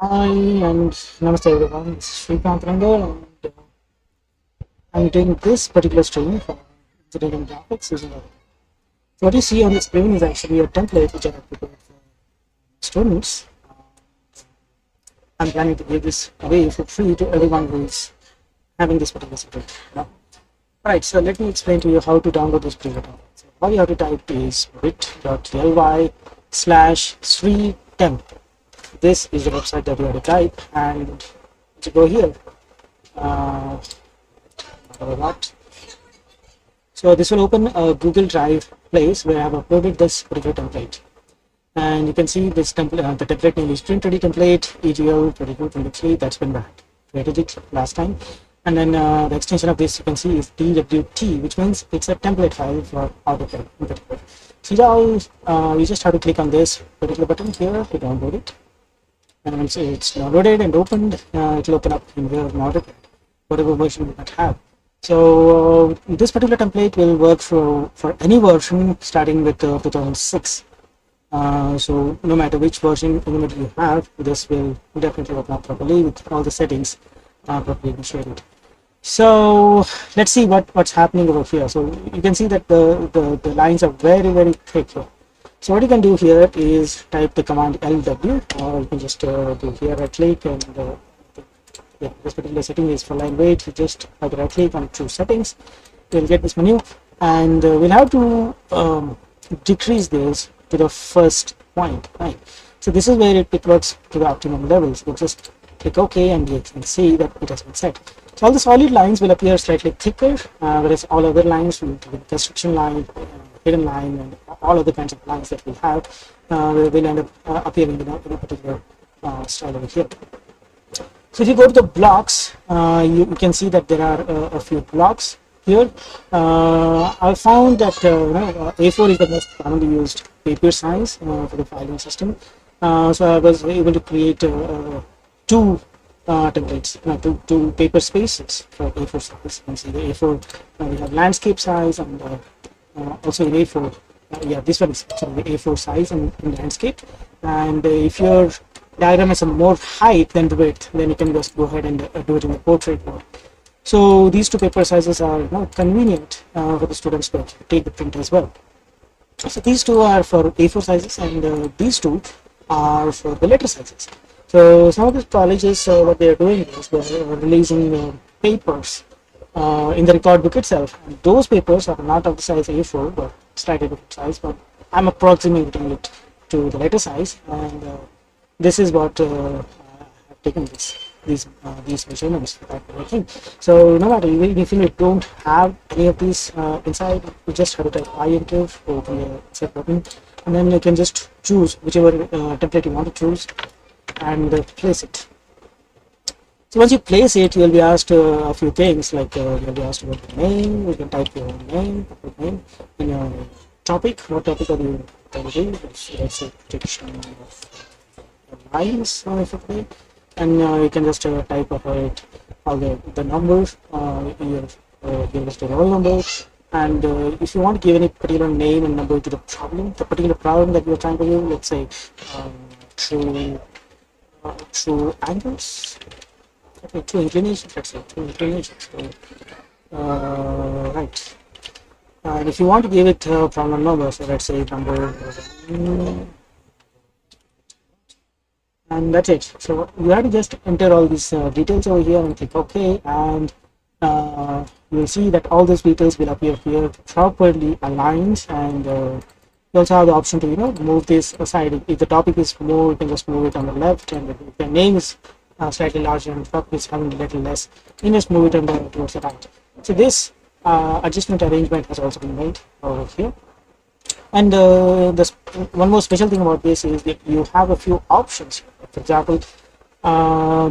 Hi and namaste everyone. This is Srikanth Rangal and I'm doing this particular stream for engineering graphics using AutoCAD. So what you see on the screen is actually a template which I have prepared for students. I'm planning to give this away for free to everyone who is having this particular subject. Right, so let me explain to you how to download this particular template. So all you have to type is bit.ly/sritemp. This is the website that you have to type, and to go here. Uh, what? So this will open a Google Drive place where I have uploaded this particular template, and you can see this template. The template name is Print Ready Template EGL 2223. That's been bad. Created it last time, and then the extension of this you can see is DWT, which means it's a template file for AutoCAD in particular. So now you just have to click on this particular button here to download it. And once it's downloaded and opened, it will open up in here in AutoCAD, whatever version you might have. So this particular template will work for any version starting with 2006. So no matter which version implemented you have, this will definitely open up properly with all the settings properly initiated. So let's see what's happening over here. So you can see that the lines are very thick here. So what you can do here is type the command LW, or you can just do here right click, and yeah, this particular setting is for line weight. You just have to right click on choose settings. You'll get this menu, and we'll have to decrease this to the first point, right? So this is where it works to the optimum levels. We'll just click OK, and you can see that it has been set. So all the solid lines will appear slightly thicker, whereas all other lines will be construction line, hidden line, and all other kinds of lines that we have will end up appearing in a particular style over here. So if you go to the blocks, you can see that there are a few blocks here. I found that A4 is the most commonly used paper size for the filing system. So I was able to create two templates, two paper spaces for A4 size. You can see the A4, we have landscape size, and also in A4, yeah, this one is actually the A4 size and landscape. And if your diagram has a more height than the width, then you can just go ahead and do it in the portrait mode. So these two paper sizes are convenient for the students to take the print as well. So these two are for A4 sizes, and these two are for the letter sizes. So some of the colleges, what they are doing is they are releasing papers in the record book itself. And those papers are not of the size A4, but slightly different size. But I'm approximating it to the letter size, and this is what I've taken these measurements for that very thing. So no matter even if you don't have any of these inside, you just have to type I enter, open the set button, and then you can just choose whichever template you want to choose and place it. So once you place it, you'll be asked a few things, like you'll be asked about the name. You can type your name, in your topic. What topic are you going to do? Let's say protection of lines, and you can just type of it all the numbers, your list of roll number, and if you want to give any particular name and number to the particular problem that you're trying to do, let's say true angles. Okay, two inclinations, let's say two inclinations. So, right. And if you want to give it problem number, so let's say number, and that's it. So you have to just enter all these details over here and click OK, and you'll see that all those details will appear here properly aligned, and you also have the option to move this aside. If the topic is more, you can just move it on the left, and if the name is slightly larger and the topic is having a little less, you can just move it towards the right. So this adjustment arrangement has also been made over here. And one more special thing about this is that you have a few options. For example,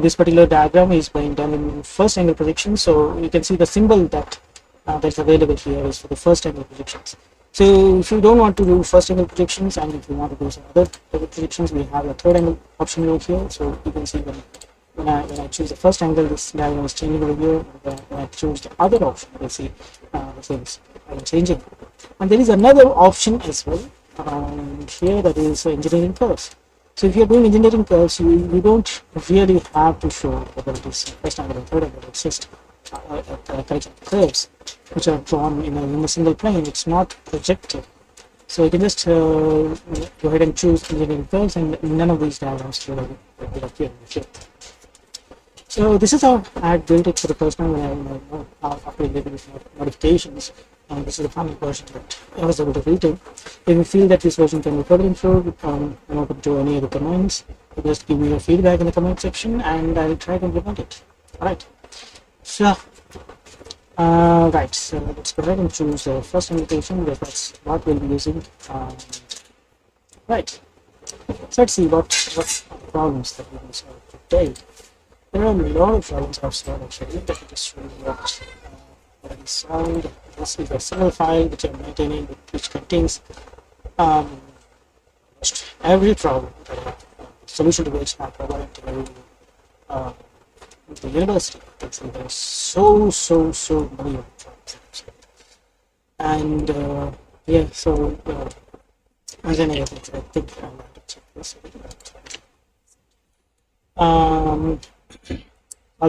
this particular diagram is being done in first angle projection, so you can see the symbol that's available here is for the first angle projections. So if you don't want to do first angle projections, and if you want to do some other projections, we have a third angle option over here. So you can see when I choose the first angle, this diagram is changing over here. When I choose the other option, you'll see the things are changing. And there is another option as well here, that is engineering curves. So if you're doing engineering curves, you don't really have to show whether it is first angle or third angle. It's just a collection of curves which are drawn in a single plane. It's not projected. So you can just go ahead and choose engineering curves, and none of these diagrams will appear in the field. So this is how I had built it for the first time when after a little bit of modifications. And this is the final version that I was able to retain. If you feel that this version can be further improved, I'm open to any other comments. Just give me your feedback in the comment section, and I'll try to implement it. Alright. So, so let's go ahead and choose the first invitation, because that's what we'll be using. Right. So let's see what problems that we will solve today. There are a lot of problems I've solved actually. Let me just show you what I solved. This is a single file which I'm maintaining, which contains every problem that I have, solution to which I provide to the university. There's so many of problems. And so as an agent, I think I'm going to check this. All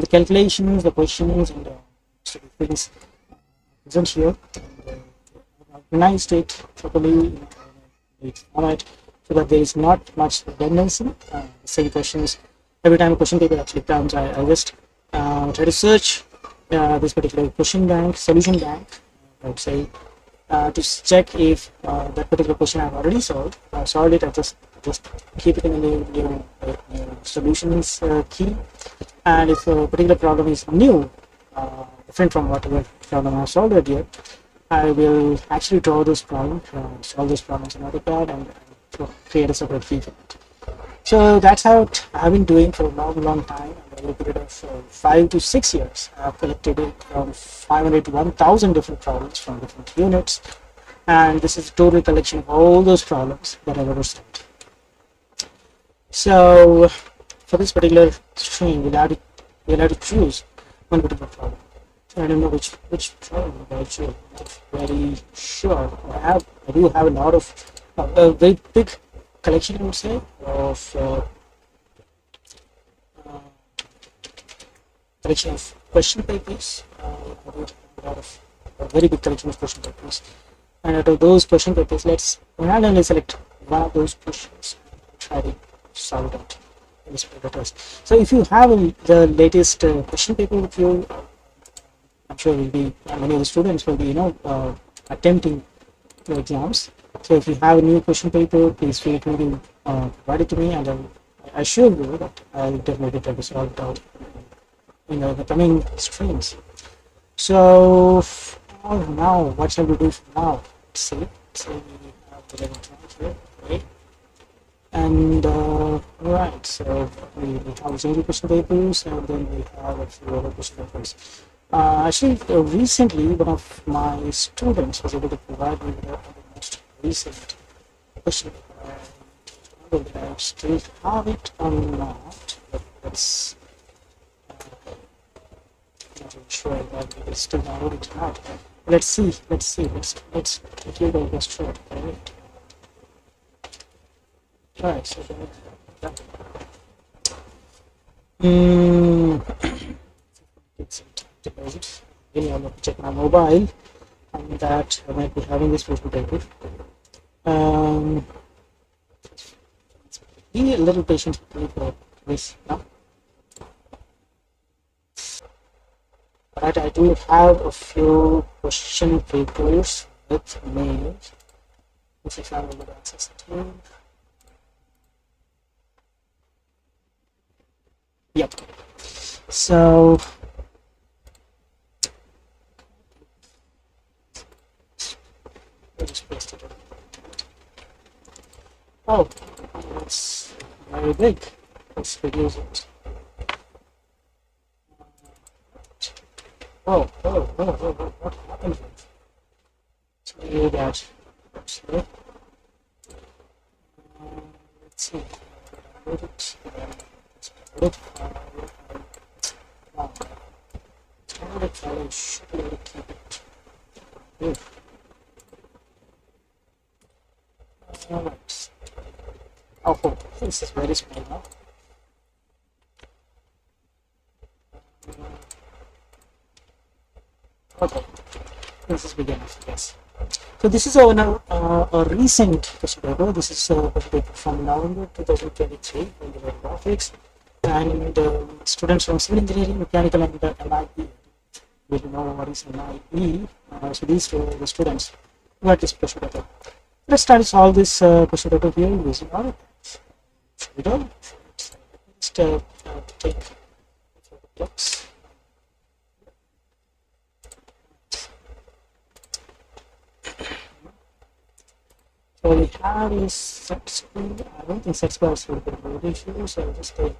the calculations, the questions, and things present here, and organized it properly in format so that there is not much redundancy. Same questions every time a question paper actually comes. I just try to search this particular question bank, solution bank, let's say, to check if that particular question I've already solved. I've solved it. I just keep it in the new solutions key, and if a particular problem is new, different from whatever problem I solved earlier, I will actually draw those problems, solve those problems in AutoCAD, and create a separate view for it. So that's how I've been doing for a long time. Over a period of 5 to 6 years, I've collected it from 500 to 1,000 different problems from different units, and this is a total collection of all those problems that I've ever solved. So for this particular stream, we'll have to choose one particular problem. I don't know which problem I choose. I'm not very sure. I do have a lot of a very big collection, I would say, of collection of question papers. I do have a lot of a very big collection of question papers, and out of those question papers, let's randomly select one of those questions and try to solve it in this particular test. So if you have the latest question paper with you, I'm sure many of the students will be attempting the exams. So if you have a new question paper, please feel free to provide it to me, and I assure you that I'll definitely try to solve it out in the coming streams. So now, what shall we do for now? Let's see we have the 11 times here, okay. And right, so we have single question papers, and then we have a few other question papers. Actually, recently one of my students was able to provide me with the most recent question paper. I don't know whether I still have it or not, but let's not really sure that it is still downloaded or not. Let's see. Let's give it a best shot. Right, so take some time to load. Really, I'm going to check my mobile, and that I might be having this question paper. Be a little patient with me for this now. But I do have a few question papers with me. Let's see if I'm able to access it here. Yep. So I just placed it. Oh, it's very big. Let's reduce it. Oh, what happened here? So that, actually. Let's see. Load it. I should be able to keep it here. Alright. Oh, this is very small now. Okay, this is big enough, yes. So this is a recent question paper. This is a question paper from November 2023 in the graphics, and students from civil engineering, mechanical, and MIE will know what is MIE. So these were the students who had this question paper. Let's try to solve this question paper here using AutoCAD. Should we do? Just take blocks. So we have a set square. I don't think set squares will be an issue, so I'll just take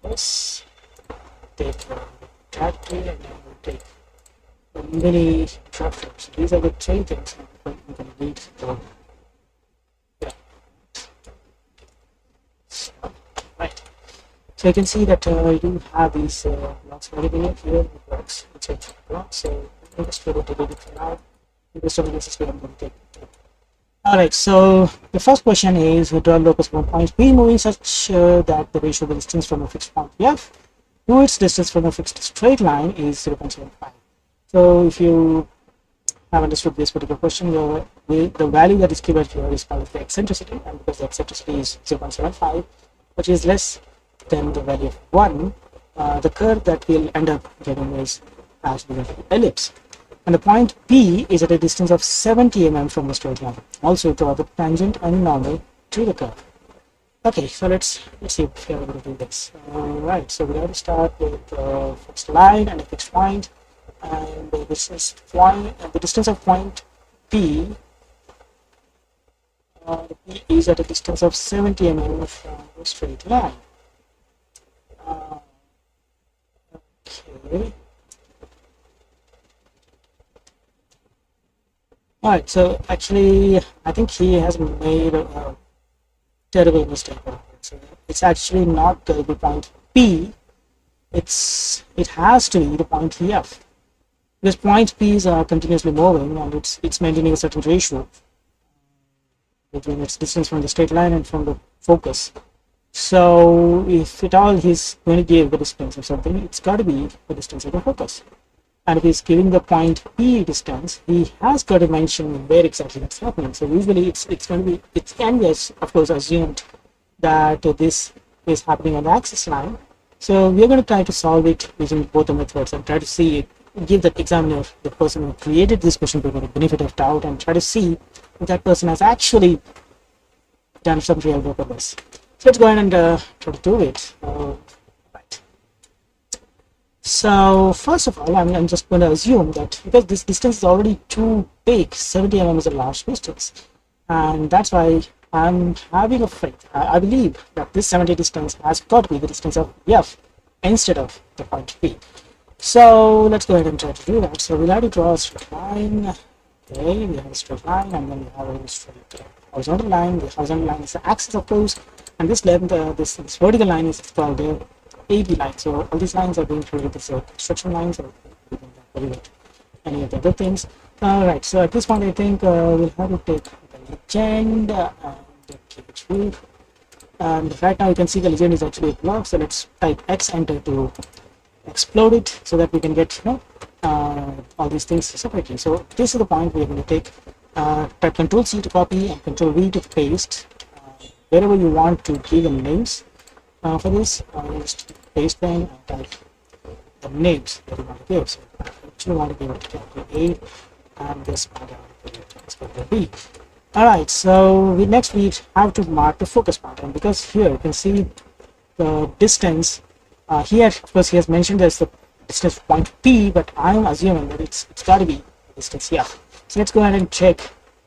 this, take track tree, and then we'll take the mini tractor. So these are the three things I'm going to need for. Yeah. So, right. So you can see that I do have these blocks already here, blocks, inside blocks. So I'm just going to delete it for now. This is where I'm going to take it. Alright, so the first question is draw locus from point P moving such that the ratio of the distance from a fixed point F to its distance from a fixed straight line is 0.75. So if you have understood this particular question, the value that is given here is called the eccentricity, and because the eccentricity is 0.75, which is less than the value of 1, the curve that will end up getting is as the ellipse. And the point P is at a distance of 70 mm from the straight line. Also draw the tangent and normal to the curve. Okay, so let's see if we are able to do this. Alright, so we have to start with a fixed line and a fixed point. And the distance of point P, P is at a distance of 70 mm from the straight line. Okay. Alright, so actually I think he has made a terrible mistake. So it's actually not the point P, it has to be the point F. Because point P's are continuously moving and it's maintaining a certain ratio between its distance from the straight line and from the focus. So if at all he's going to give the distance of something, it's got to be the distance of the focus. And if he's giving the point P distance, he has got to mention where exactly that's happening. So usually it can be of course assumed that this is happening on the axis line. So we are going to try to solve it using both the methods and try to see, give the examiner, the person who created this question paper, the benefit of doubt, and try to see if that person has actually done some real work on this. So let's go ahead and try to do it. Right. So first of all, I'm just going to assume that because this distance is already too big, 70 mm is a large distance, and that's why I'm having a faith. I believe that this 70 distance has got to be the distance of F instead of the point P. So let's go ahead and try to do that. So we'll have to draw a straight line. Okay, we have a straight line, and then we have a straight horizontal line. The horizontal line is the axis, of course, and this length, this vertical line is called the AB line. So all these lines are being treated as construction lines, or any of the other things. Alright, so at this point I think we'll have to take the legend and keep it true. And right now you can see the legend is actually a block, so let's type X enter to explode it so that we can get all these things separately. So this is the point we are going to take. Type Control C to copy and Control V to paste. Wherever you want to give them names for this, just paste them and type the names that you want to give. So I actually want to give it capital A, and this part I want to give it capital B. Alright, so next we have to mark the focus point, and because here you can see the distance here, of course he has mentioned as the distance point P, but I am assuming that it's got to be the distance F. So let's go ahead and check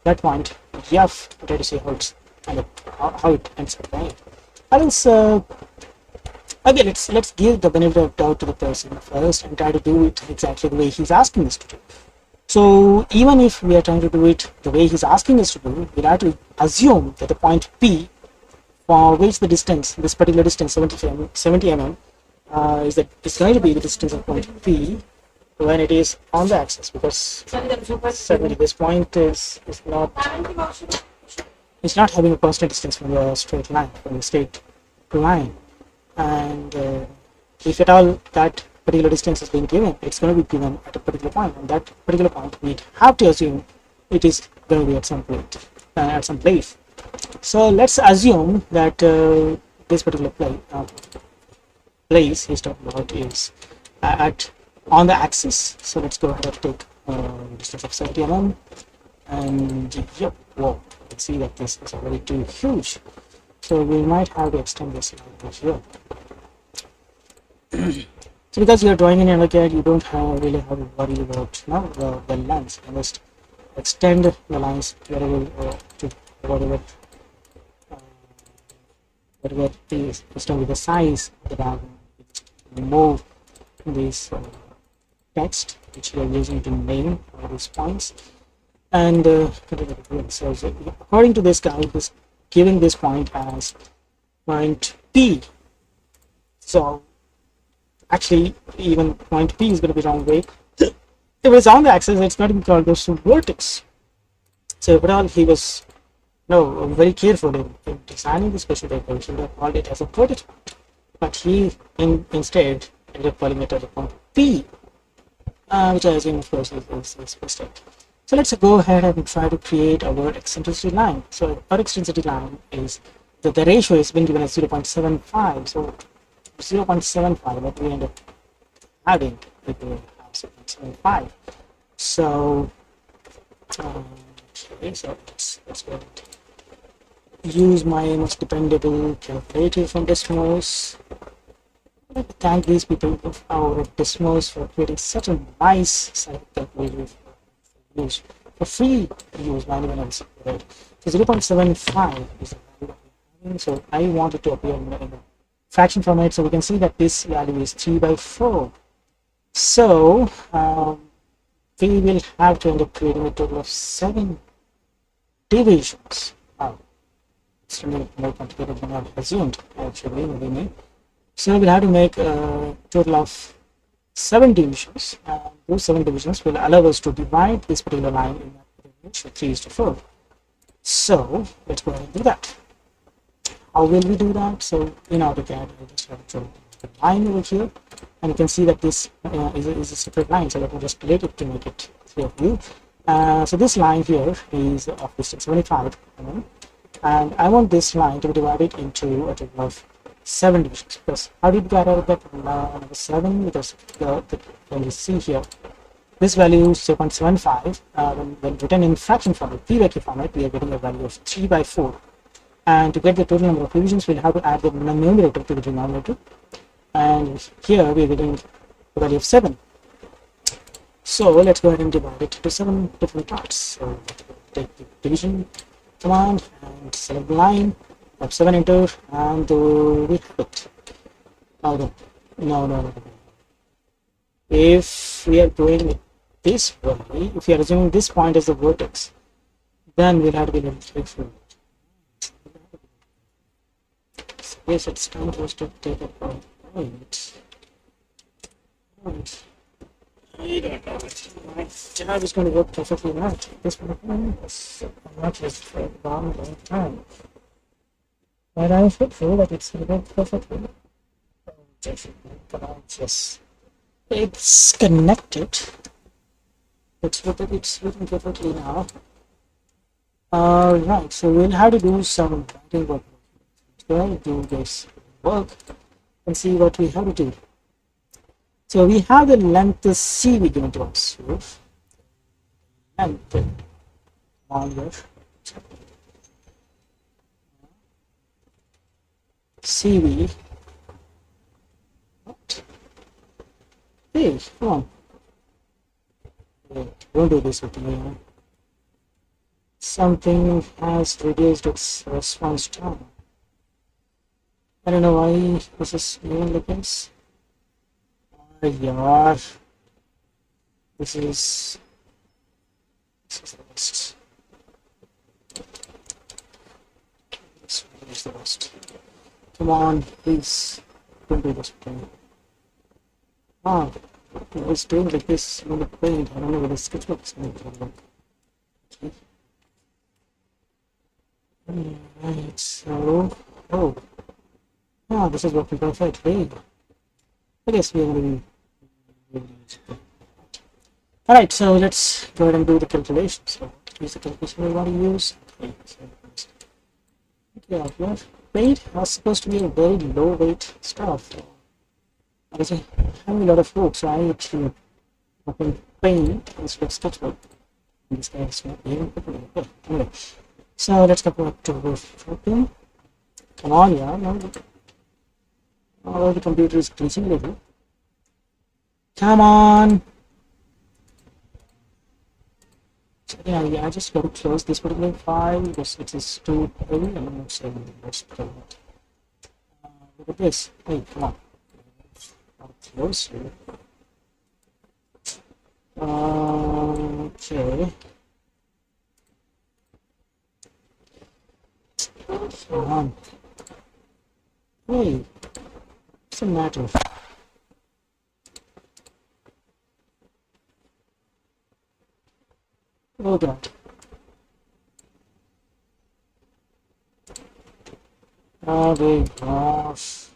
that point F and try to see how it ends up going. Okay, let's give the benefit of doubt to the person first and try to do it exactly the way he's asking us to do. So even if we are trying to do it the way he's asking us to do, we'll have to assume that the point P, for which the distance, this particular distance 70 mm, is going to be the distance of point P when it is on the axis, because 70, this point is not it's not having a constant distance from the straight line, from the straight line. And if at all that particular distance has been given, it's going to be given at a particular point, and that particular point we have to assume it is going to be at some point, at some place. So let's assume that this particular place he's talking about is at on the axis. So let's go ahead and take distance of 70 mm, and yep, whoa, you can see that this is already too huge. So we might have to extend this line here. So because you're drawing in AutoCAD, you don't really have to worry about the lines. You must extend the lines wherever to whatever the system with the size of the diagram. Move this text which we are using to name all these points, and so according to this guy, is giving this point as point P. So actually, even point P is going to be wrong way. If it's on the axis, it's going to be called this vertex. So overall, he was very careful in designing the special paper. He should have called it as a vertex point, but he instead ended up calling it as a point P, which I assume, of course, is mistake. So let's go ahead and try to create our eccentricity line. So our eccentricity line is that the ratio has been given as 0.75. So 0.75, what we end up having, we will have 0.75. So okay, so let's go ahead and use my most dependable calculator from Desmos. I'd like to thank these people of our Desmos for creating such a nice set of calculators for use, for free use by anyone else. Right? So 0.75 is the value that we're having. So I want it to appear in the fraction format, so we can see that this value is 3/4. So we will have to end up creating a total of 7 divisions. It's a little more complicated than I assumed, actually, maybe. So we'll have to make a total of 7 divisions, and those 7 divisions will allow us to divide this particular line in that ratio 3:4. So let's go ahead and do that. How will we do that? So in AutoCAD, I just have to draw the line over here, and you can see that this is a separate line. So let me just delete it to make it clear for you. So this line here is of distance 75 mm, and I want this line to be divided into a total of 7 divisions. Because how did we get out of that number 7? Because when you see here, this value is 0.75. When written in fraction format, P/Q format, we are getting a value of 3/4. And to get the total number of divisions, we'll have to add the numerator to the denominator. And here we are getting the value of 7. So let's go ahead and divide it into 7 different parts. So take the division command and select the line, type 7, enter, and we have it. Now then, no. If we are going it this way, if we are assuming this point as the vertex, then we'll have to be a little careful. Yes, it's time for us to take a point. Right. I don't know if my job is going to work perfectly right. This one, I'm not just for a long time. But I'm hopeful that it's going to work perfectly. Yes. It's connected. It's working perfectly now. Alright, so we'll have to do some writing work. Do this work and see what we have to do. So we have the length CV given to us. Length longer CV. What? Hey, come on. Wait, don't do this with me. Something has reduced its response time. I don't know why this is doing like this. Yeah, this is the best. This is the best. Come on, please don't do this thing. I was doing like this on the plane. I don't know where the sketchbook is going to look. Okay. this is working perfect. Hey, I guess we're going to be. All right, so let's go ahead and do the calculation. So, what is the calculation we want to use? Okay, so yeah, your weight was supposed to be a very low weight stuff. Because I have a lot of work, so I actually open paint instead of sketchbook. This guy is not even opening. Okay, anyway, so let's go back to the open. Come on, yeah, no. Oh, the computer is glitching a little. Come on. So, yeah, I just got to close this particular file because it is too heavy. I'm not saying let's close it. Look at this. Hey, come on. I'll close it. Okay. Come on. Hey, what's the matter? Oh god. Oh my gosh.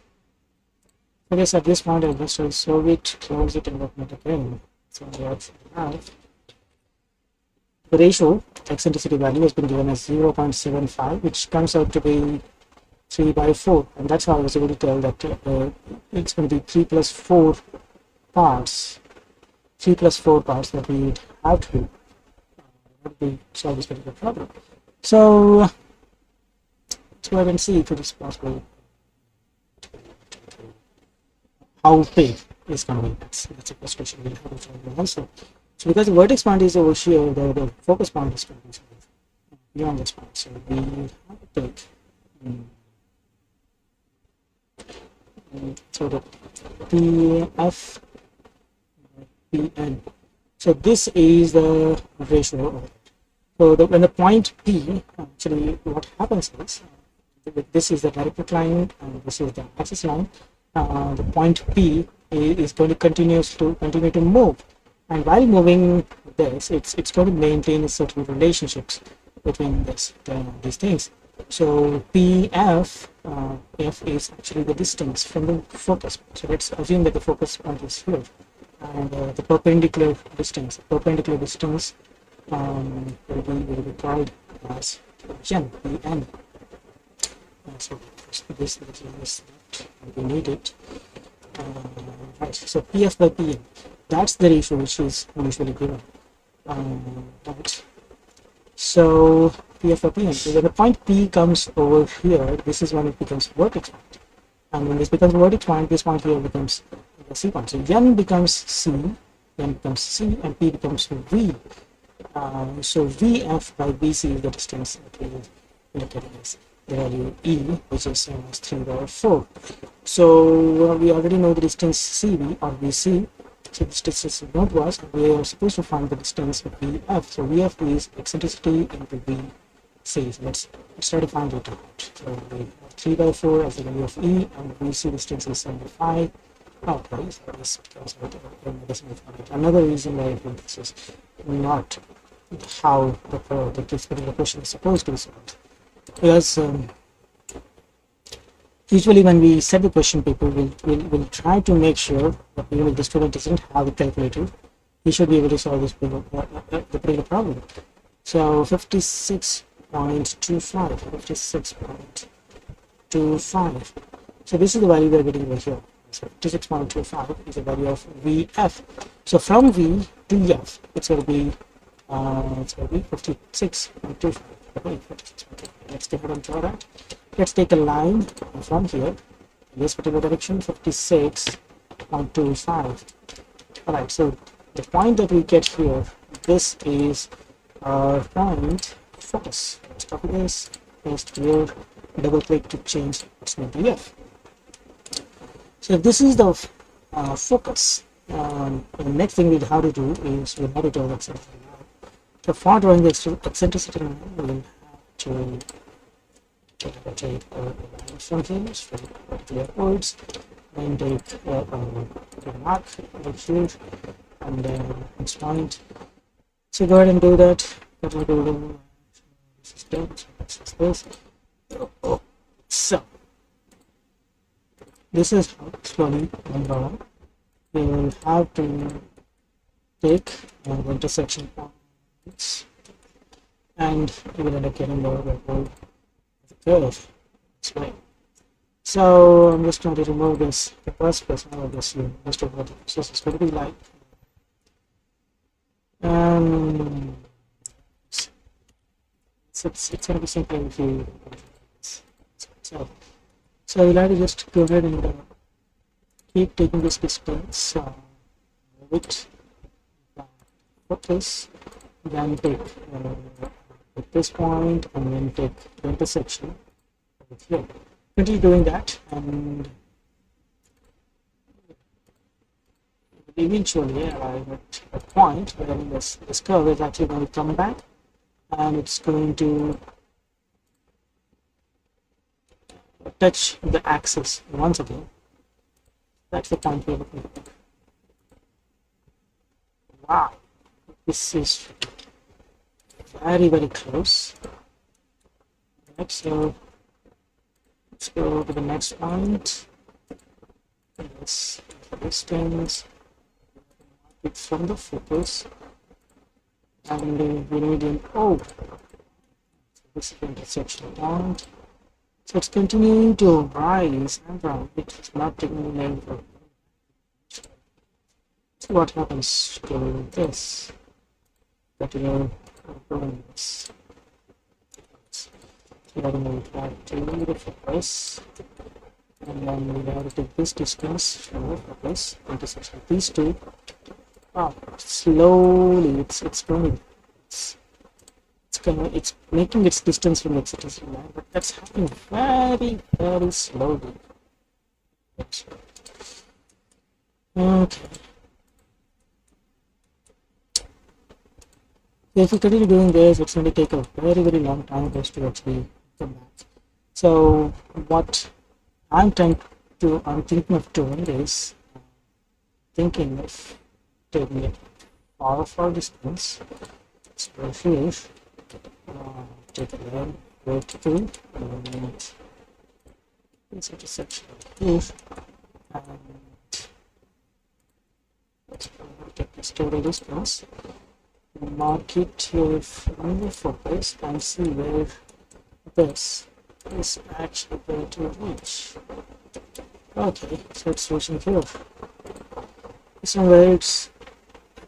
I guess at this point I just will solve it, close it, and open it again. So we actually have the ratio eccentricity value has been given as 0.75, which comes out to be 3 by 4, and that's how I was able to tell that it's going to be 3 plus 4 parts. 3 plus 4 parts that we would have to do to solve this particular problem. So let's go ahead and see if it is possible. How big is going to be? That's a question we'll have to answer. So because the vertex point is over here, the focus point is going to be beyond this point. So we have to take so the PF PN. So this is the ratio of it. So when the point P, actually what happens is, this is the directed line and this is the axis line. The point P is going to continue to move, and while moving this, it's going to maintain certain relationships between these things. So PF, F is actually the distance from the focus. So let's assume that the focus point is here, and the perpendicular distance will be called as N, Pn. So this is we need it. Right. So PF by Pn, that's the ratio which is usually given. Right. So PF by Pn. So when the point P comes over here, this is when it becomes vertex point. And when this becomes vertex point, this point here becomes the C point. So N becomes C, and P becomes V. So VF by BC is the distance that we look at as the value E, which is 3 by 4. So we already know the distance CV or VC. So this distance is known to us. We are supposed to find the distance of VF. So VF is eccentricity into VC. So let's try to find it out. So we have 3 by 4 as the value of E, and VC distance is 75. Oh, please. Another reason why I think this is not how this particular question is supposed to be solved. Because usually when we set the question paper, we'll try to make sure that even if the student doesn't have a calculator, he should be able to solve this the particular problem. So 56.25. So this is the value we are getting over here. So 56.25 is the value of VF. So from V to F, it's going to be 56.25. Okay, 56.25. Let's take it and draw that. Let's take a line from here in this particular direction, 56.25. Alright, so the point that we get here, this is our point focus. Let's copy this, paste here, double click to change its name to F. So if this is the focus, the next thing we'll have to do is we'll have to draw the eccentricity line. So for drawing the eccentricity line, we'll have to rotate from here, straight particular words, and take a mark right here, and then its point. So go ahead and do that. This is done. So this is this. So this is how slowly one by one we will have to take the intersection points, and we will end up getting the whole curve. That's right. So I'm just going to remove this, the first person of this most of what the process is going to be like. It's going to be simple if you so we'll have to just go ahead and keep taking this distance, move it, focus, then take at this point, and then take the intersection over here. Continue doing that, and eventually arrive at a point where this curve is actually going to come back, and it's going to touch the axis once again. That's the point we're looking for. Wow, this is very, very close. Right, so let's go to the next point. This distance, it's from the focus, and we need an O. This is the intersection point. So it's continuing to rise and rise. It's not taking the name for it. So what happens to this? Continue doing this. So we're going to try to the focus, and then we have to take this distance from the focus, intersection of these two. Wow, slowly it's going. It's making its distance from the existing line, but that's happening very, very slowly. Okay. If we continue doing this, it's going to take a very, very long time for us to actually come back. So what I'm thinking of doing is thinking of taking it far distance. So here, take a line, go through, and this intersection here, and let's take this total distance, mark it here from the focus, and see where this is actually going to reach. Okay, so it's reaching here. Somewhere I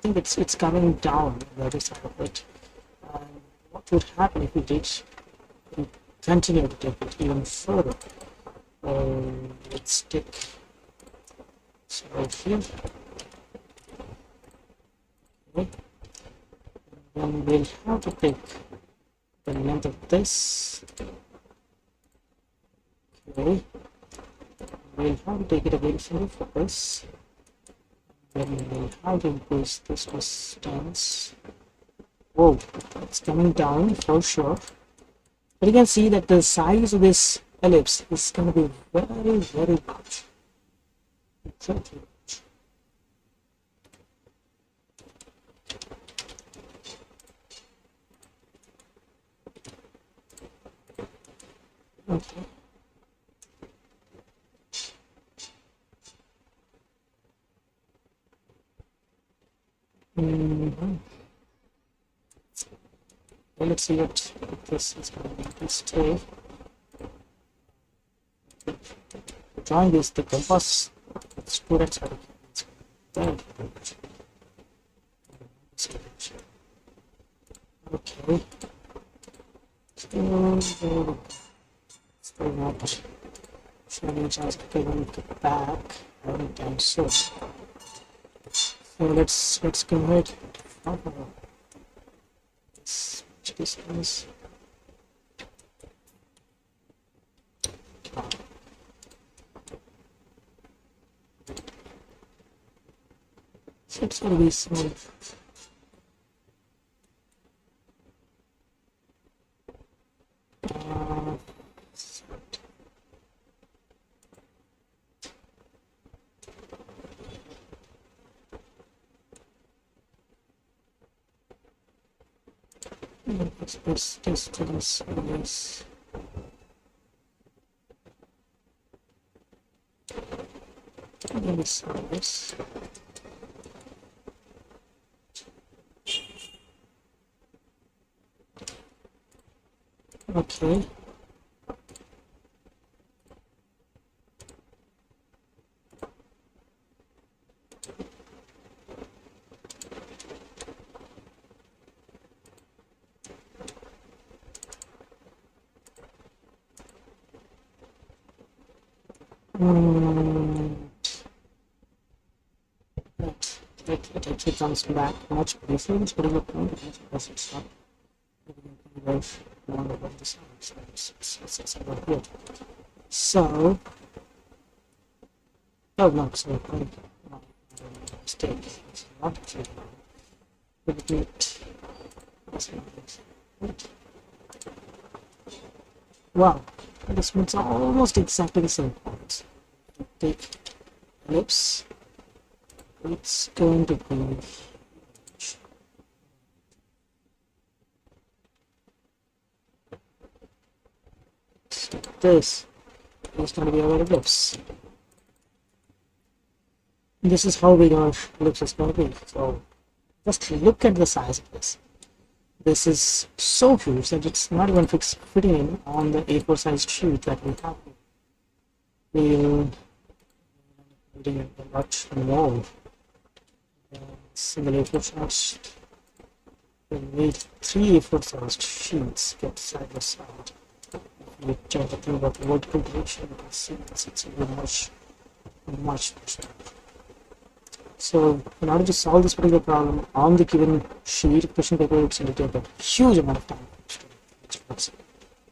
think it's coming down the other side of it. What would happen if we continue to take it even further? Let's take so right here. Okay. Then we'll have to take the length of this. Okay. We'll have to take it again from the focus. Then we'll have to increase this distance. Whoa, it's coming down for sure. But you can see that the size of this ellipse is going to be very, very large. Exactly. Okay. Well, let's see what this is going to stay. Drawing this, the compass students are very good. Okay. Still not showing a chance of getting it back anytime soon. So let's go ahead. Distance. So it's going to be smooth. This distance is this. Okay. It actually comes back much briefly in this particular point because it's not very long about the sound. So it's about here. So, oh no, sorry, my mistake. It's not actually repeat. Wow, this one's almost exactly the same points. Take ellipse. It's going to be this is going to be our ellipse. This is how big our ellipse is going to be. So just look at the size of this. This is so huge that it's not even fitting in on the A4 sized sheet that we have. We'll putting it a lot more. Single A4 shots. We need 3 A4 sized sheets kept side by side. We try to think about vertical direction, you can see it's even much better. So in order to solve this particular problem on the given sheet of question paper, it's going to take a huge amount of time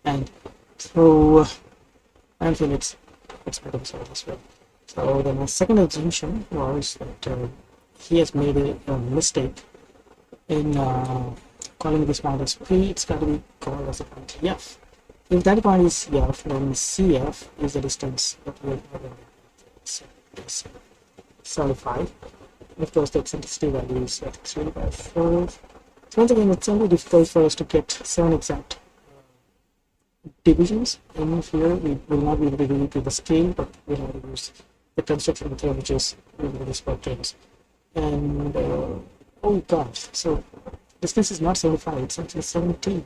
and through and feel it's going to be solved as well. So then my second assumption was that he has made a mistake in calling this point as P. It's got to be called as a point F. If that point is F, then CF is the distance that we have in 75. Of course, the eccentricity value is at 3/4. So once again, it's only difficult for us to get 7 exact divisions in here. We will not be able to do it with the scale, but we'll have to use the construction method, which is really spot terms. And oh gosh, so distance is not 75, it's actually 17.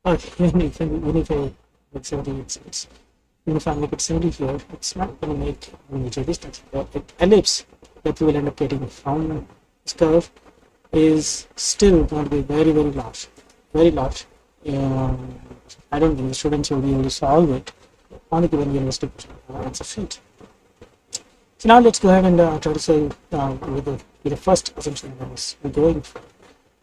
Okay, even if I make 70, even if I make it 70 here, it's not going to make a major distance. The ellipse that we will end up getting from this curve is still going to be very, very large. Very large. I don't think the students will be able to solve it on a given realistic answer sheet. So now let's go ahead and try to say with the first assumption that we're going for.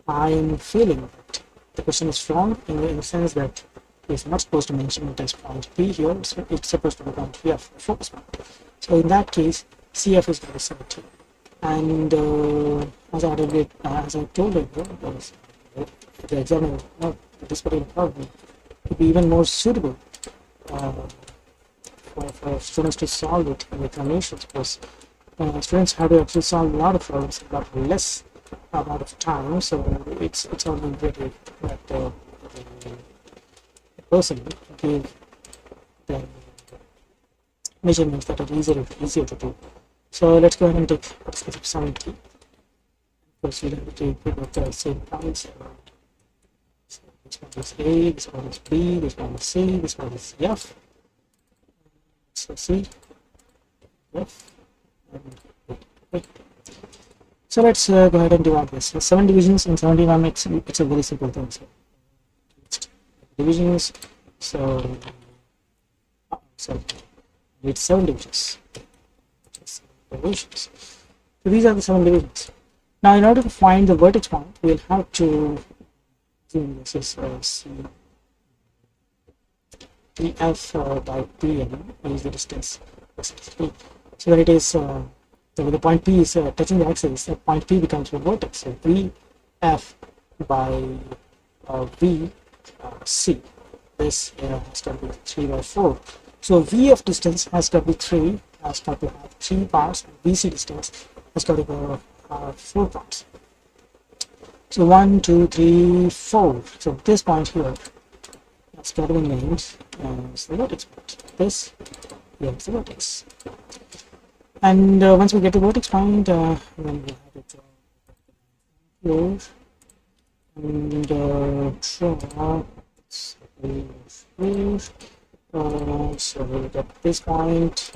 I'm feeling that the question is wrong in the sense that it's not supposed to mention it as point P here, it's supposed to be point F, the focus point. So in that case, CF is going to be 17. And as I told you, the examiner, this particular problem would be even more suitable for students to solve it in examinations, because students have to actually solve a lot of problems in a lot less amount of time. So it's only imperative that the person give the measurements that are easier to do. So let's go ahead and take what's the 70. Of course, we'll have to take the same points. So this one is A, this one is B, this one is C, this one is F. So C, F, and A. So let's go ahead and divide this. So 7 divisions in 71, it's a very simple thing. So divisions, so it's 7 divisions. So these are the 7 divisions. Now in order to find the vertex point, we'll have to assume this is C F by Pn is the distance. So when it is so when the point P is touching the axis, the point P becomes the vertex. So Vf by V C, this has got to be 3/4. So Vf distance has got to be 3, has got to have 3 parts, and Vc distance has got to have 4 parts. So 1, 2, 3, 4. So this point here has got to be named as the vertex point. This here is the vertex. And once we get the vertex point, then we have to draw here and draw here. So we'll get this point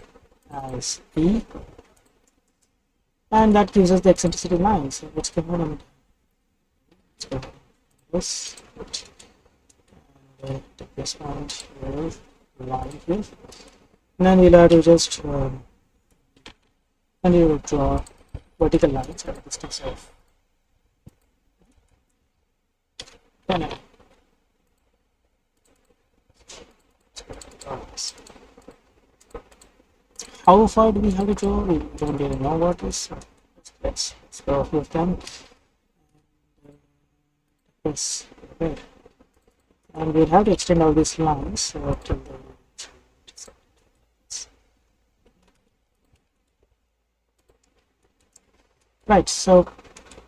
as E, and that gives us the eccentricity line. So let's go ahead and this, and take this point here, line here, and then we'll have to just continue to draw vertical lines at a distance of 10 mm. How far do we have to draw? We don't really know what is. Let's go off with them. Yes, good. And we'll have to extend all these lines till the right. So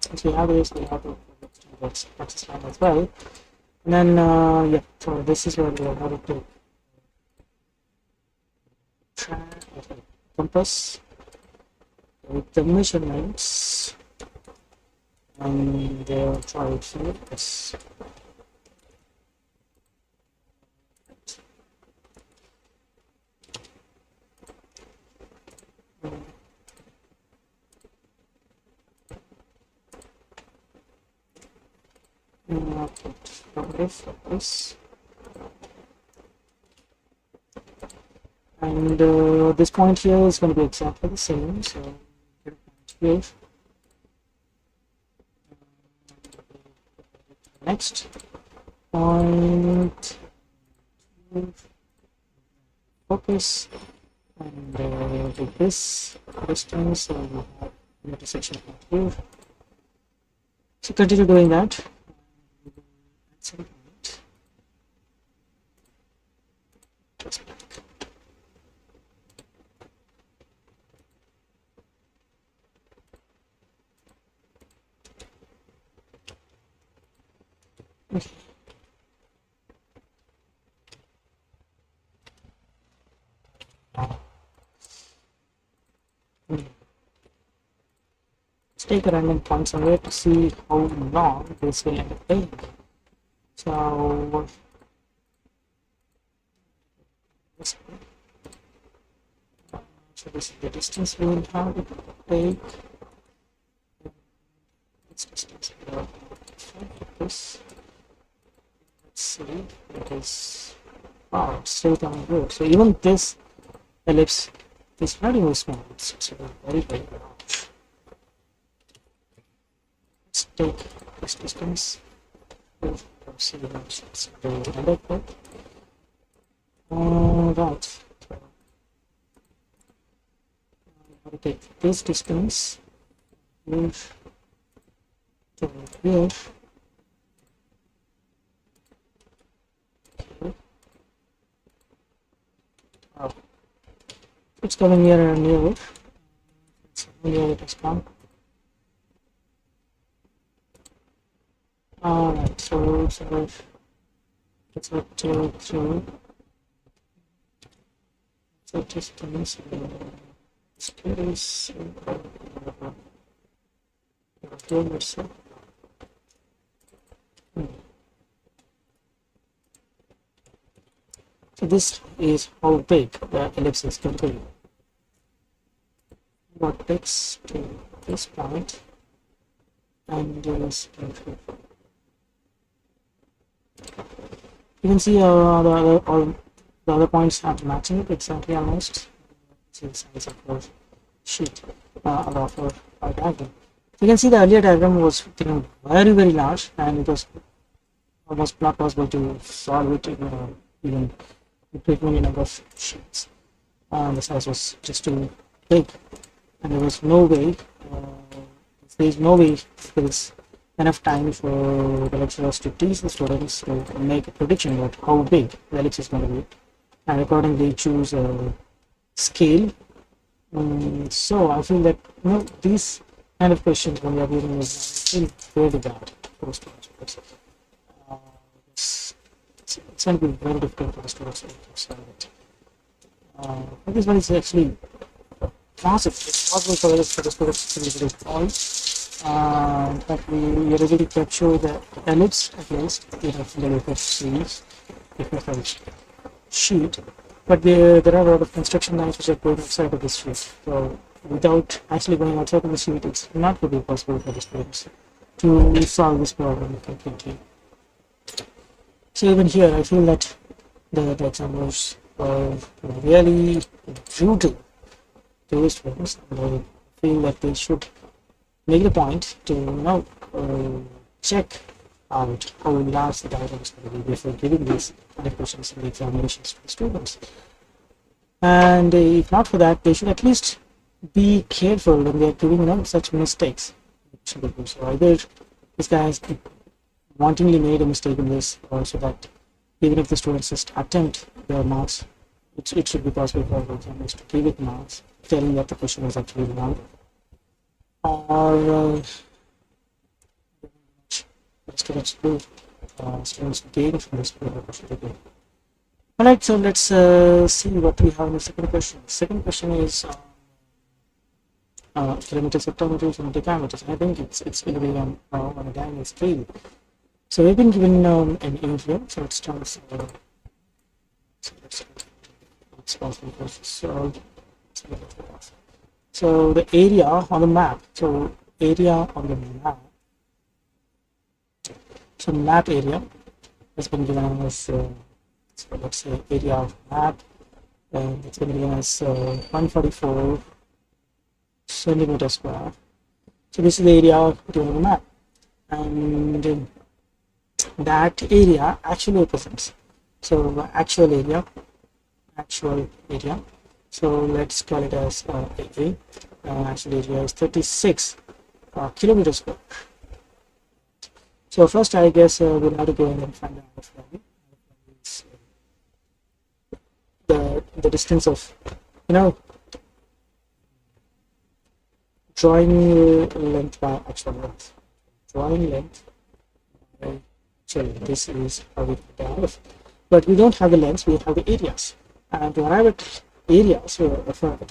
once we have this, we have to extend this axis line as well. And then yeah, so this is where we are going to compass with the measurements, and they'll try to this. This. And this point here is going to be exactly the same, so get a point here. Next point, focus, and with this distance, so we have an intersection point here. So continue doing that. At some point, just back. Okay. Let's take a random point somewhere to see how long this will end up being. So this is the distance we will have to take. This distance we will have this. Let's see, it is straight on here. So even this ellipse is very, very small. It's very, very large. Let's take this distance. We'll see the dimensions. Right. I'm going to take this distance here to here. It's coming nearer and nearer. It's near it has come. Alright, so let's take through. So distance space so this is how big the ellipse is going to be. Vertex to this point and this point here. You can see all the other points are matching it exactly almost. See the size of the sheet of our diagram. You can see the earlier diagram was very, very large, and it was almost not possible to solve it in even with many number of sheets. The size was just too big, and there was no way. There is no way there is enough time for the lecturers to teach the students to make a prediction about how big the ellipse is going to be, and accordingly choose a scale. So I feel that these kind of questions when we are dealing with really very bad for students, because it's going to be very difficult for the students to solve it. This one is actually possible. It's possible for the students to be able to solve. But we are able to capture the ellipse at least in the local series, if we have sheet. But there are a lot of construction lines which are going outside of this sheet. So without actually going outside of the sheet, it's not going to be possible for the students to solve this problem completely. So even here, I feel that the examiners are really brutal to the students. And I feel that they should make it a point to check out how large the diagram is going to be before giving these kind of questions in the examinations to the students. And if not for that, they should at least be careful when they are giving such mistakes. So either this guy has wantingly made a mistake in this, or so that even if the students just attempt their marks, it should be possible for the examiners to give it marks, telling that the question was actually wrong. Or students do, students gain from this question again. Alright, so let's see what we have in the second question. The second question is kilometers, hectometers, and decameters. And I think it's going to be on a diagonal scale. So we've been given an area, so let's start with it's possible for so the area on the map. So area on the map. So map area has been given as so let's say area of map, and it's been given as 144 centimeters square. So this is the area given on the map, and that area actually represents actual area. So let's call it as AA. Actual area is 36 kilometers square. So first, I guess we'll have to go and find out the distance of drawing length by actual length. Drawing length. This is how we get out. But we don't have the lengths, we have the areas. And to arrive at areas, to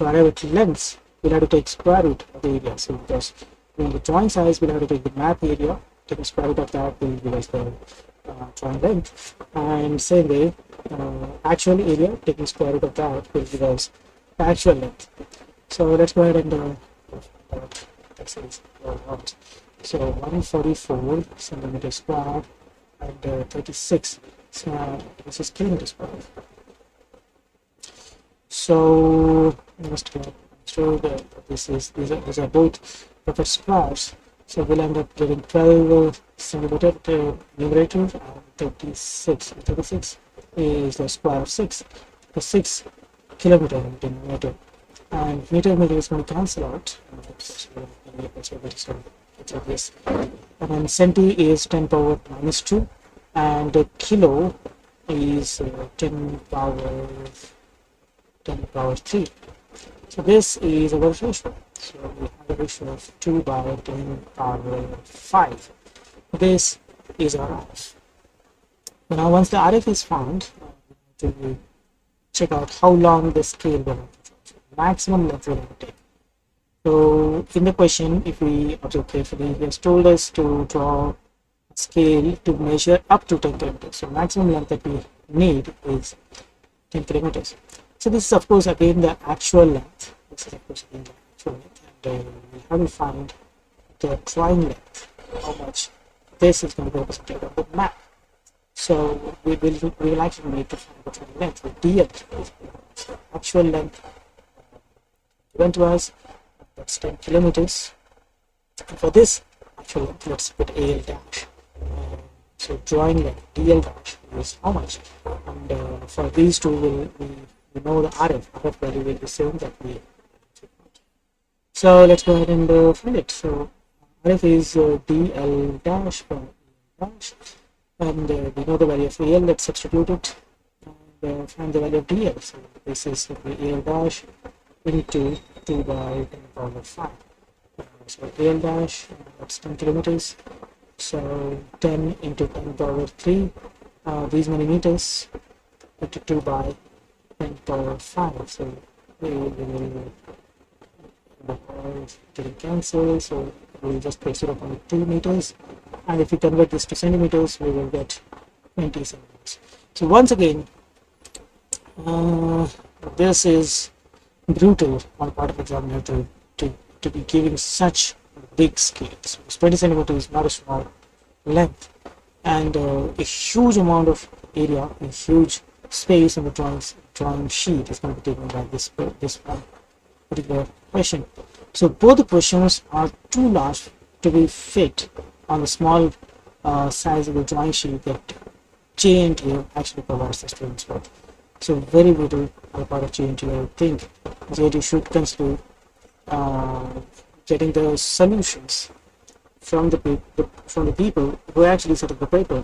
arrive at lengths, we'll have to take square root of the area. So because in the drawing size, we'll have to take the map area, take the square root of that, will give us the drawing length. And same way, actual area, taking square root of that, will give us the actual length. So let's go ahead and so 144 centimeters square and 36 this is kilometers square. So we must make sure that these are both perfect squares. So we'll end up getting 12 centimeter to numerator and 36. 36 is the square of 6. The 6 kilometer in denominator. And meter is going to cancel out. So this. And then centi is 10 power minus 2. And the kilo is 10 power 3. So this is our ratio. So we have a ratio of 2 by 10 power 5. This is our RF. Now once the RF is found, to check out how long the scale will have to take. Maximum length will have to take. So in the question, if we observe carefully, he has told us to draw a scale to measure up to 10 kilometers. So maximum length that we need is 10 kilometers. So this is of course again the actual length. This is of course again the actual length, and we have to find the drawing length. How much this is going to be represented on the map. So we will actually need to find the drawing length. The DL, so actual length given to us. That's 10 kilometers. And for this actual length, let's put AL dash. So drawing length DL dash is how much? And for these two, we know the RF value will be same that we. So let's go ahead and find it. So RF is DL dash from AL dash, and we know the value of AL. Let's substitute it and find the value of DL. So this is AL dash into 2 by 10 power 5. So AL dash, that's 10 kilometers. So 10 into 10 power 3, these many meters, into 2 by 10^5. So we will getting cancelled. So we'll just put 0.2 meters, and if we convert this to centimeters, we will get 20 centimeters. So once again, this is brutal on part of examiner to be giving such big scales. 20 centimeters is not a small length, and a huge amount of area, a huge space on the drawing sheet is going to be taken by this one particular question. So both the questions are too large to be fit on the small size of the drawing sheet that J&T actually provides the students with. So very little on the part of J&T. I think J&T should consider getting the solutions from the people who actually set up the paper.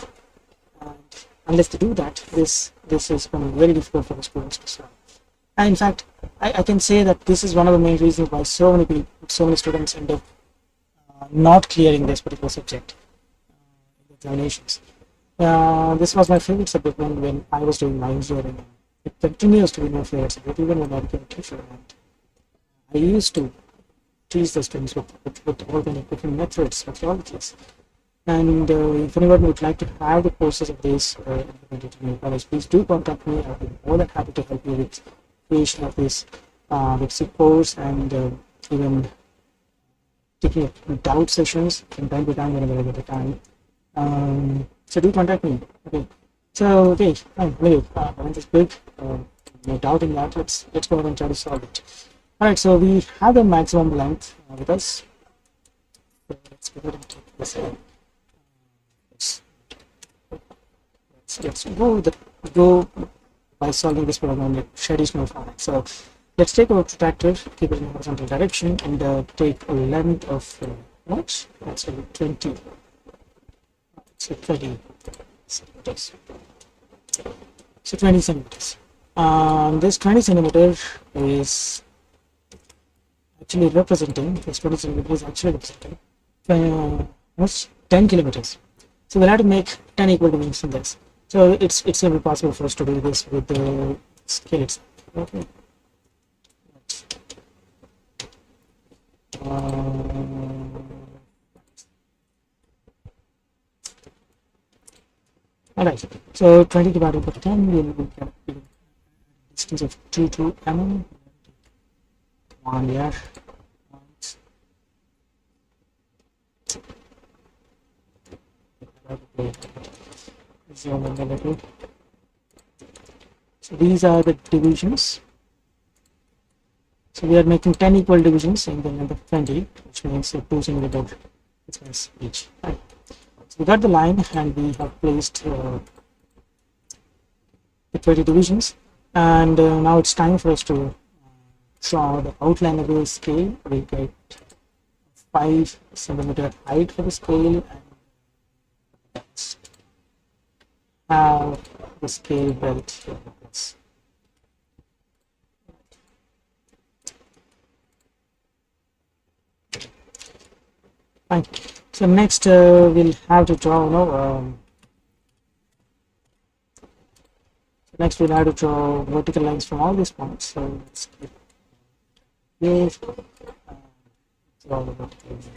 And unless they do that, this is going to be very difficult for the students to solve. And in fact, I can say that this is one of the main reasons why so many students end up not clearing this particular subject in the examinations. This was my favorite subject when I was doing my engineering. It continues to be my favorite subject even when I became a teacher. And I used to teach the students with all the different methodologies. And if anyone would like to have the courses of this implemented in your college, please do contact me. I'll be more than happy to help you with creation of this basic course, and even taking doubt sessions from time to time whenever I get the time. So do contact me. Okay. So okay, fine. Anyway, when this big, no doubt in that. Let's go ahead and try to solve it. All right. So we have the maximum length with us. So let's go ahead and take this. Let's go by solving this problem in traditional format. So let's take our protractor, keep it in horizontal direction, and take a length of what? Let's say 20. So 30 centimeters. So 20 centimeters. This 20 centimeter is actually representing. This 20 centimeters is actually representing 10 kilometers. So we'll have to make 10 equal divisions in this. So it's going to be possible for us to do this with the scale itself. Okay. Alright, so 20 divided by 10 will get a distance of 22 mm. 1 year. Zoom in a little. So these are the divisions. So we are making 10 equal divisions in the length of 20, which means 2 centimeter distance each. Right. So we got the line, and we have placed the 20 divisions, and now it's time for us to draw the outline of the scale. We get 5 centimeter height for the scale, and have the scale belt here. Fine. So next we'll have to draw. Next we'll have to draw vertical lines from all these points. So let's keep here. Draw the vertical lines.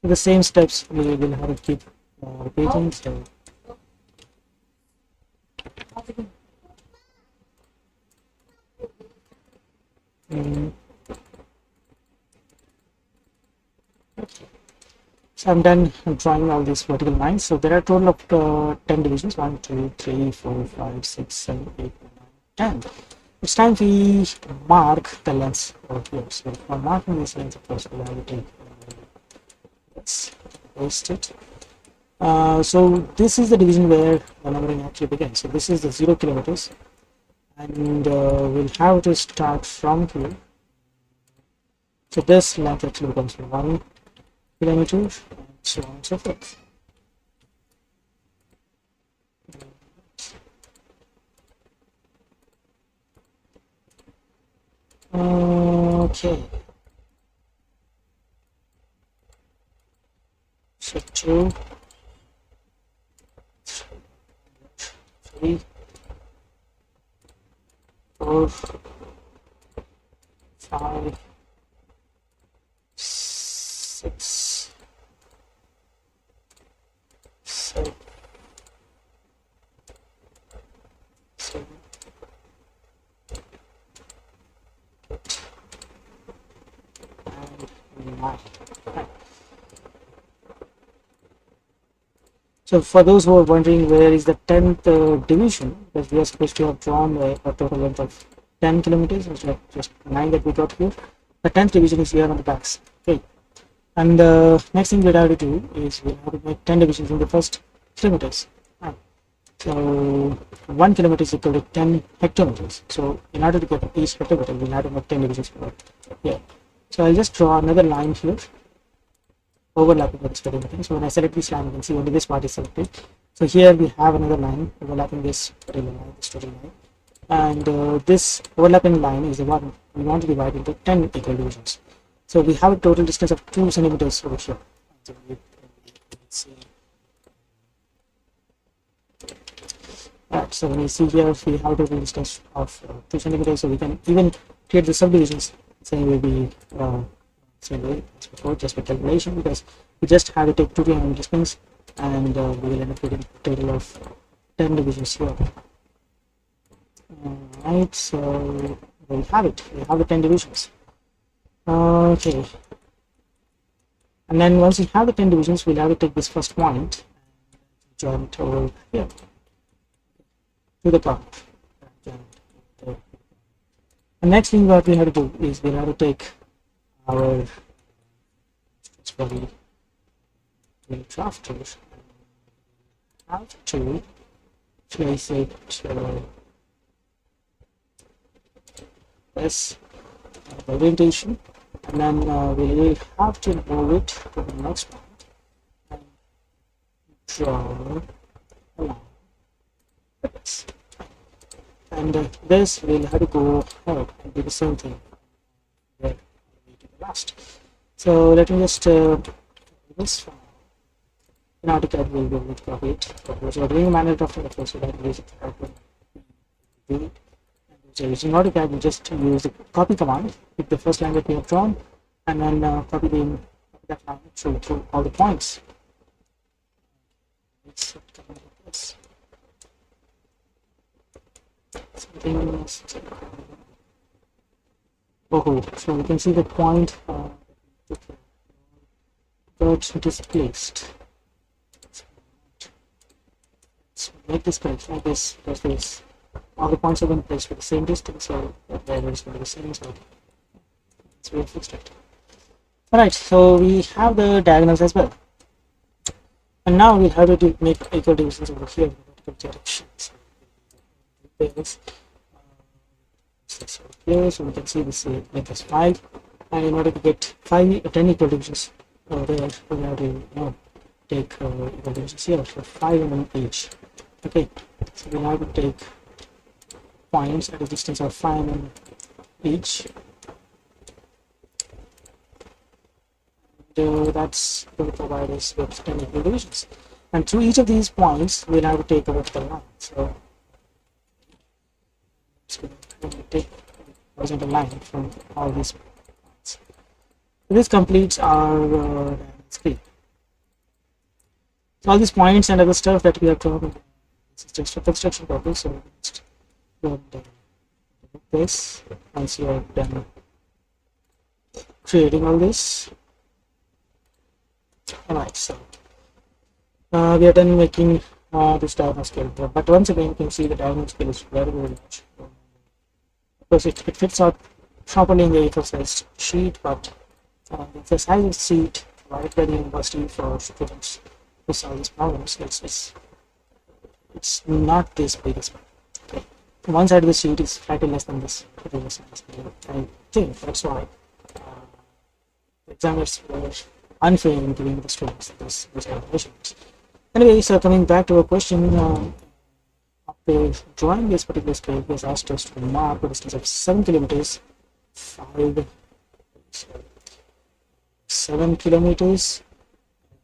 So the same steps we will have to keep repeating. So so I'm done drawing all these vertical lines. So there are a total of 10 divisions: 1, 2, 3, 4, 5, 6, 7, 8, 9, 10. It's time we mark the lengths over here. So for marking these lengths, of course, we'll have to take let's paste it. So this is the division where the numbering actually begins. So this is the 0 kilometers, and we'll have to start from here. So this length actually becomes 1 kilometer, and so on and so forth. Okay. So 2, 3, 4, 5, 6, 7, 7, 8, and 9. Right. So for those who are wondering where is the 10th division, because we are supposed to have drawn a total length of 10 kilometers, which is just 9 that we got here. The 10th division is here on the backs. Okay. And the next thing we'll have to do is we'll have to make 10 divisions in the first kilometers. Right. So 1 kilometer is equal to 10 hectometers. So in order to get each hectometer, we'll have to make 10 divisions here. So I'll just draw another line here, overlapping with this particular thing. So when I select this line, you can see only this part is selected. So here we have another line overlapping this particular line, this total line. And this overlapping line is the one we want to divide into 10 equal divisions. So we have a total distance of 2 centimeters over here. So let's see. Right, so when you see here, we have a total distance of 2 centimeters. So we can even create the subdivisions. Same will be same way as before, just by calculation, because we just have to take 2 triangle distance, and we will end up getting a total of 10 divisions here. Alright, so we have it. We have the 10 divisions. Okay. And then once we have the 10 divisions, we'll have to take this first point and join it over here to the top. The next thing what we have to do is we'll have to take our very drafters and have to place it as orientation, and then we will have to move it to the next point and draw a line like this. And this will have to go ahead and do the same thing where we did the last. So let me just do this. In AutoCAD we will copy it. So we're doing a manual drafting, of course, so that use it to do it. So using AutoCAD, we just use the copy command, pick the first line that we have drawn, and then copy that line through all the points. Let's this. Oh, so we can see the point that it is placed. Let's make this correct like this, because this all the points have been placed with the same distance, so that value is going to be the same, so we have fixed it. Alright, so we have the diagonals as well. And now we have to make equal divisions over here in the vertical direction. So this here, so we can see this length is 5, and in order to get 10 equal divisions there, we have to take equal divisions here, so 5 mm each. Okay, so we have to take points at a distance of 5 mm each. That's going to provide us with 10 equal divisions. And through each of these points, we'll have to take a vertical line. So it's going to take a horizontal line from all these points. So this completes our screen. So all these points and other stuff that we have drawn, this is just for construction purpose. So just go ahead and this once you are done creating all this. Alright, so we are done making this diagonal scale, but once again you can see the diagonal scale is very large. Because it fits out properly in the A4 size sheet, but the size of the sheet right by the university for students who solve these problems, it's not this big as well. Okay. One side of the sheet is slightly less than this particular size. I think that's why examiners were unfair in giving the students these calculations. Anyway, so coming back to our question, after drawing this particular scale, he has asked us to mark a distance of 7 kilometers, 7 kilometers,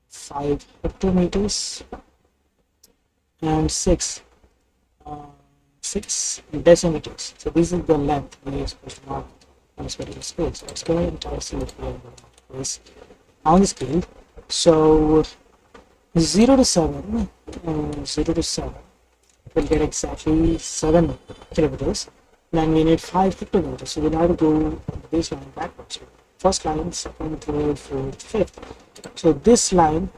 5 hectometers, and 6 6 decimeters. So this is the length we are supposed to mark on this particular scale. So let's go ahead and try to see what we are going to this on the scale. So 0 to 7, 0 to 7 will get exactly 7 kilometers. Then we need 5 hectometers. So we'll have to go this line backwards. First line, second, third, fourth, fifth. So this line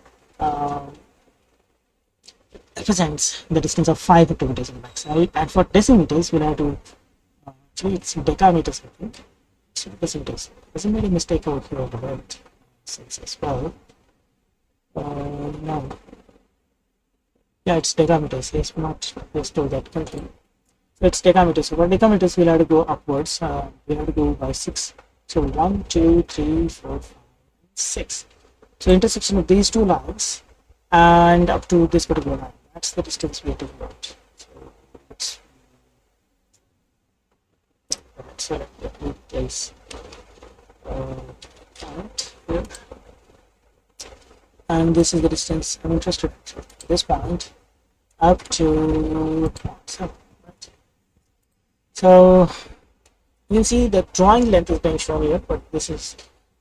represents the distance of 5 hectometers in the backside. And for decimeters, we'll have to actually it's decameters, I think. So decimeters. There's a mistake over here on the right sense as well. No. Yeah, it's decameters. Yes, not just told that correctly. So it's decameters. So for decameters, we'll have to go upwards. We'll have to go by 6. So 1, 2, 3, 4, 5, 6. So intersection of these two lines and up to this particular line. That's the distance we're talking about. So let's select the new place. Point here. And this is the distance I'm interested in. So this point up to point 7. Right? So you can see the drawing length is being shown here, but this is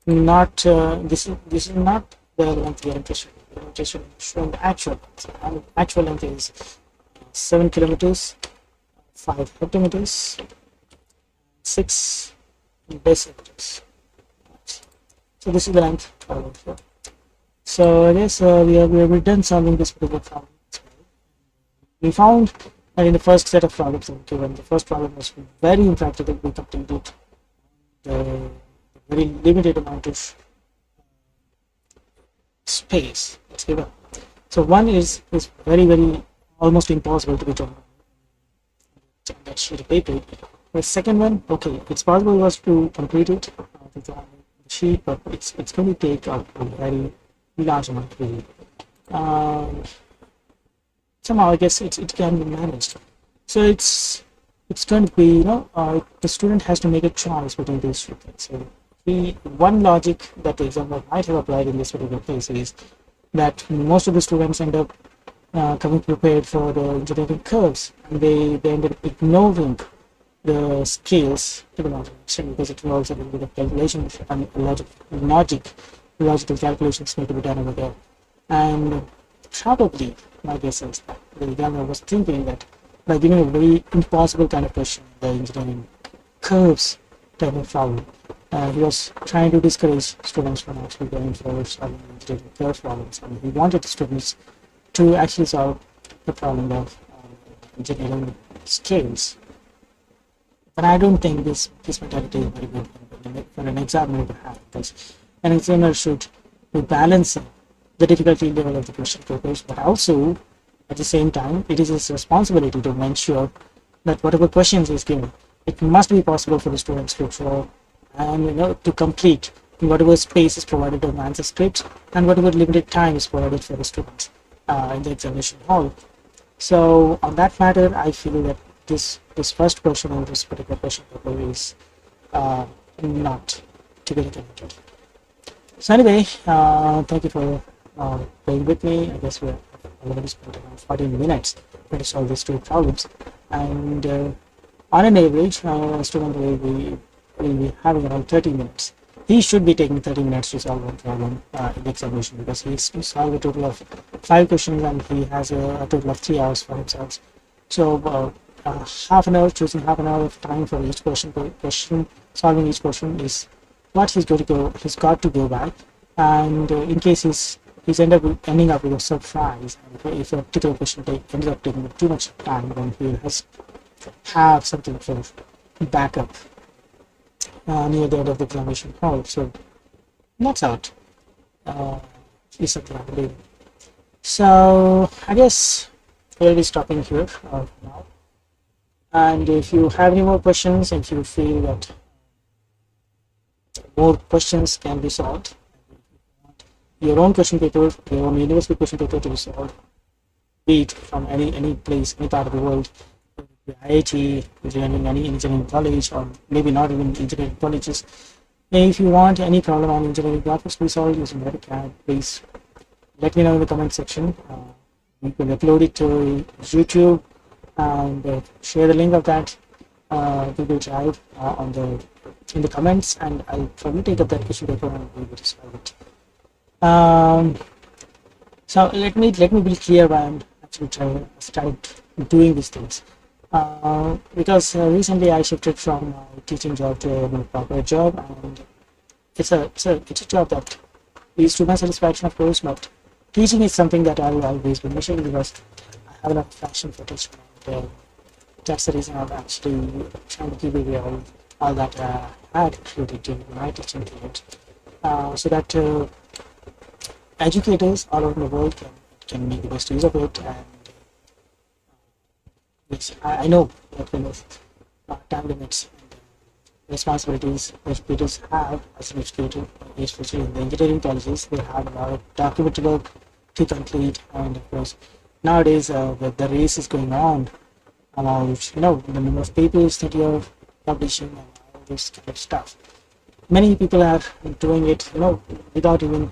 not this is not the length we are interested in. We are interested in showing the actual length. And actual length is 7 kilometers, 5 hectometers, 6 decimeters. So this is the length followed here. So I guess we have done solving this particular problem. We found that in the first set of problems given, the first problem was very impractical. We completed the very limited amount of space that's given. So one is very almost impossible to be done on that sheet of paper. The second one, okay, it's possible was to complete it with the sheet, but it's going to take a very large amount really. Somehow I guess it can be managed. So it's going to be, the student has to make a choice between these two things. So one logic that the examiner might have applied in this particular case is that most of the students end up coming prepared for the engineering curves, and they end up ignoring the scales to the larger extent because it involves a little bit of calculations and logical calculations need to be done over there. And probably my guess is that the examiner was thinking that by giving a very impossible kind of question, the engineering curves type of problem, he was trying to discourage students from actually going for solving engineering curve problems, and he wanted the students to actually solve the problem of engineering scales. But I don't think this mentality is very good for an examiner to have, because an examiner should be balancing the difficulty level of the question papers, but also at the same time it is his responsibility to ensure that whatever questions is given, it must be possible for the students to draw and to complete in whatever space is provided on the answer script and whatever limited time is provided for the students in the examination hall. So on that matter, I feel that this first question in this particular question paper is not to be recommended. So anyway, thank you for playing with me. I guess we're already spent around 14 minutes to solve these two problems, and on an average, a student will be having around 30 minutes. He should be taking 30 minutes to solve one problem in the examination, because he has to solve a total of 5 questions and he has a total of 3 hours for himself. So half an hour, choosing half an hour of time for each question, solving each question is what he's got to go by. And in case he's ending up with a surprise, and if a particular question ends up taking too much time, then he has have something for backup near the end of the examination hall. So that's out. Is something I'm doing. So I guess we'll be stopping here now. And if you have any more questions, if you feel that more questions can be solved, your own question paper, your own university question paper to be solved, be it from any place, any part of the world, IIT, any engineering college, or maybe not even engineering colleges. If you want any problem on engineering graphics to be solved using AutoCAD, please let me know in the comment section. You can upload it to YouTube, and share the link of that Google Drive in the comments, and I'll probably take up that question paper and we will solve it. So let me be clear why I'm actually started doing these things. Because recently I shifted from teaching job to a corporate job, and it's a job that leads to my satisfaction, of course, but teaching is something that I'll always be missing because I have a lot of passion for teaching, and that's the reason I'm actually trying to give away all that I had created during my teaching period, so that educators all over the world can make the best use of it. And yes, I know what kind of time limits and responsibilities educators have as an educator, especially in the engineering colleges. They have a lot of document work to complete, and of course, nowadays the race is going on about the number of papers that you're publishing and all this kind of stuff. Many people are doing it, without even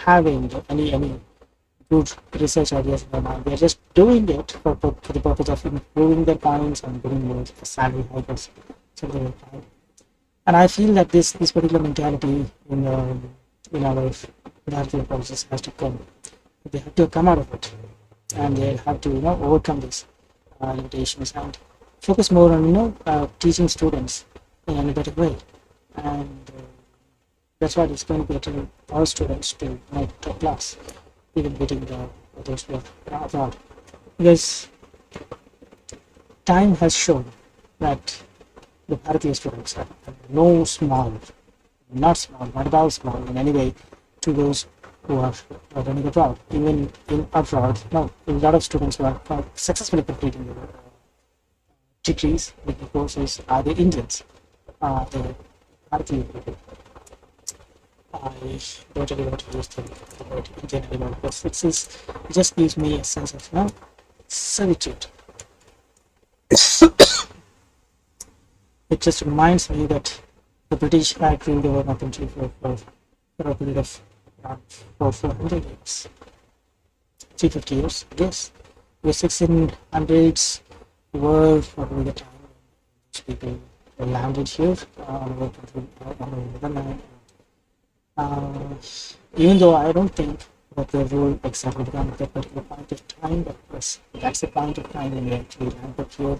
having any good research ideas in their mind. They're just doing it for the purpose of improving their points and getting more salary hike or something like that. And I feel that this particular mentality in our Bharatiya colleges has to come. They have to come out of it, and they have to overcome these limitations and focus more on teaching students in a better way. And that's what it's going to be attending all students to top class, even getting those who are abroad. Because time has shown that the Bharatiya students are not small, not at all small in any way to those who are running abroad. Even in abroad, a lot of students who are successfully completing their degrees with the courses are the Indians, the Bharatiya people. I don't really want to use the word Indian anymore because it just gives me a sense of servitude. It just reminds me that the British had ruled over my country for a period of around 400 years, 350 years, I guess. The 1600s were probably the time when these people were landed here on the land. Even though I don't think that the rule exactly began at that particular point of time, but yes, that's the point of time when they actually land up here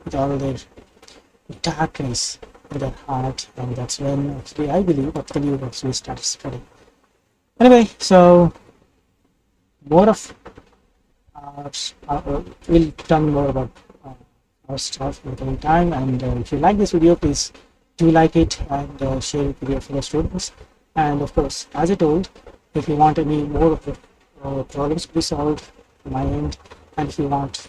with all their darkness in their heart, and that's when actually I believe that the new actually started spreading. Anyway, so more of we'll tell more about our stuff in the coming time, and if you like this video, please do like it and share it with your fellow students. And of course, as I told, if you want any more of the problems to be solved on my end, and if you want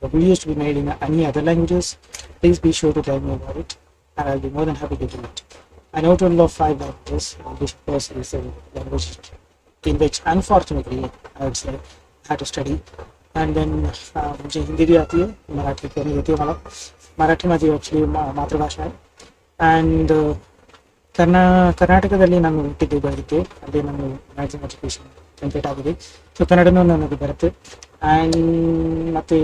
the videos to be made in any other languages, please be sure to tell me about it, and I'll be more than happy to do it. I know a total of 5 languages, which of course is a language in which unfortunately I would say I had to study. And then मुझे हिंदी भी आती है, मराठी भी आती है, मला मराठी माझी actually मातृभाषा है. And ಕರ್ನಾಟಕದಲ್ಲಿ ನಾನು ಹುಟ್ಟಿದ್ದು ಬೆಳೆದಿದ್ದೆ, ಅದೇ ನಾನು ಮ್ಯಾಕ್ಸಿಮಮ್ ಎಜುಕೇಷನ್ ಕಂಪ್ಲೀಟ್ ಆಗಿದೆ. ಸೊ ಕನ್ನಡನೂ ನನಗೆ ಬರುತ್ತೆ. అండ్ ಮತ್ತು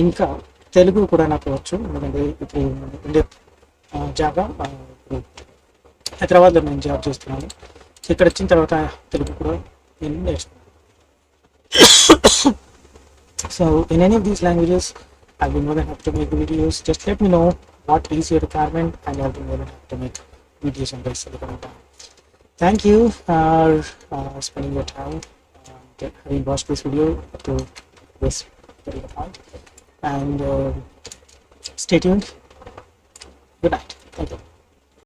ఇంకా తెలుగు కూడా నాకు వచ్చు, ఎందుకంటే ఇప్పుడు ఉండే జాబ్ హైదరాబాద్లో నేను జాబ్ చేస్తున్నాను. సో ఇక్కడ వచ్చిన తర్వాత తెలుగు కూడా నేను నేర్చుకున్నాను. So in any of these languages, I'll be more than happy to make videos. Just let me know what is your requirement, and I'll be more than happy to make videos on this in the coming time. Thank you for spending your time having watched this video to this particular point, and stay tuned. Good night. Thank you.